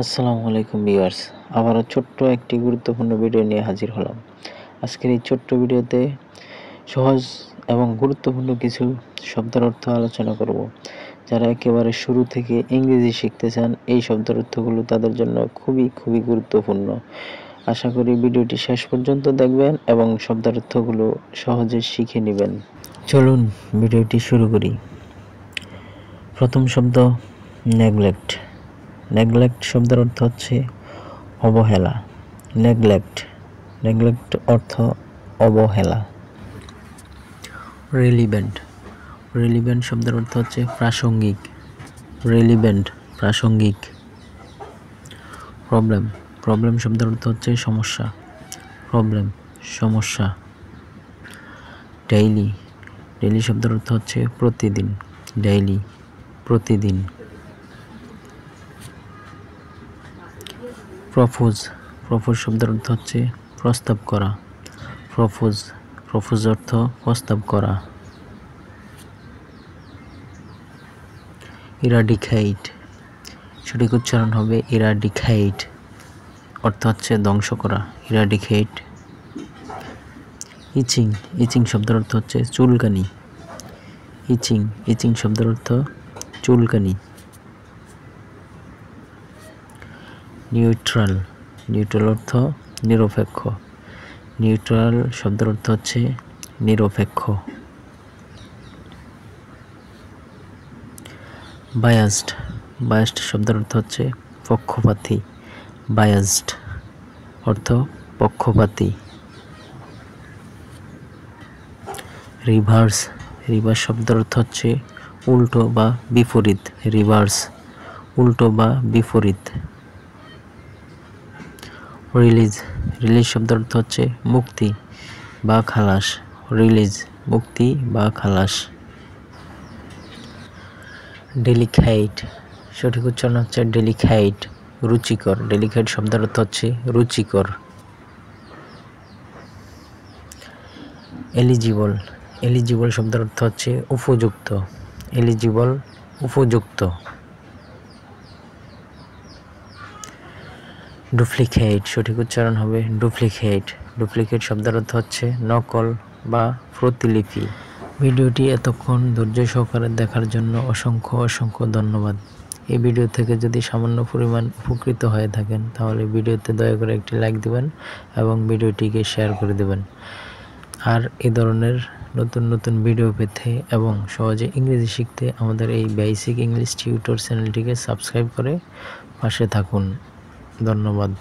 আসসালামু আলাইকুম ভিউয়ার্স, আবারও ছোট্ট একটি গুরুত্বপূর্ণ ভিডিও নিয়ে হাজির হলাম। আজকের এই ছোট্ট ভিডিওতে সহজ এবং গুরুত্বপূর্ণ কিছু শব্দের অর্থ আলোচনা করব। যারা একেবারে শুরু থেকে ইংরেজি শিখতে চান, এই শব্দের অর্থগুলো তাদের জন্য খুবই গুরুত্বপূর্ণ। আশা করি ভিডিওটি শেষ পর্যন্ত দেখবেন এবং শব্দের অর্থগুলো সহজে শিখে নেবেন। চলুন ভিডিওটি শুরু করি। প্রথম শব্দ নেগলেক্ট। নেগলেক্ট শব্দের অর্থ হচ্ছে অবহেলা। নেগলেক্ট অর্থ অবহেলা। রেলিভেন্ট শব্দের অর্থ হচ্ছে প্রাসঙ্গিক। প্রাসঙ্গিক। প্রবলেম শব্দের অর্থ হচ্ছে সমস্যা। সমস্যা। ডেইলি শব্দের অর্থ হচ্ছে প্রতিদিন। প্রতিদিন। প্রপোজ শব্দের অর্থ হচ্ছে প্রস্তাব করা। প্রপোজ অর্থ প্রস্তাব করা। ইরাডিকেট, সঠিক উচ্চারণ হবে ইরাডিকেট, অর্থ হচ্ছে ধ্বংস করা। ইরাডিকেট। ইচিং শব্দের অর্থ হচ্ছে চুলকানি। ইচিং শব্দের অর্থ চুলকানি। নিউট্রাল অর্থ নিরপেক্ষ। নিউট্রাল শব্দের অর্থ হচ্ছে নিরপেক্ষ। বায়াসড শব্দের অর্থ হচ্ছে পক্ষপাতী। বায়াসড অর্থ পক্ষপাতী। রিভার্স শব্দের অর্থ হচ্ছে উল্টো বা বিপরীত। উল্টো বা বিপরীত। রিলিজ শব্দের অর্থ হচ্ছে মুক্তি বা খালাস। মুক্তি বা খালাস। ডেলিকেট, সঠিক উচ্চারণ হচ্ছে ডেলিকেট, রুচিকর। ডেলিকেট শব্দের অর্থ হচ্ছে রুচিকর। এলিজিবল শব্দের অর্থ হচ্ছে উপযুক্ত। উপযুক্ত। ডুপ্লিকেট, সঠিক উচ্চারণ হবে ডুপ্লিকেট শব্দের অর্থ হচ্ছে নকল বা প্রতিলিপি। ভিডিওটি এতক্ষণ ধৈর্য সহকারে দেখার জন্য অসংখ্য ধন্যবাদ। এই ভিডিও থেকে যদি সামান্য পরিমাণ উপকৃত হয়ে থাকেন তাহলে ভিডিওতে দয়া করে একটি লাইক দিবেন এবং ভিডিওটিকে শেয়ার করে দেবেন। আর এই ধরনের নতুন ভিডিও পেতে এবং সহজে ইংরেজি শিখতে আমাদের এই বেসিক ইংলিশ টিউটর চ্যানেলটিকে সাবস্ক্রাইব করে পাশে থাকুন। ধন্যবাদ।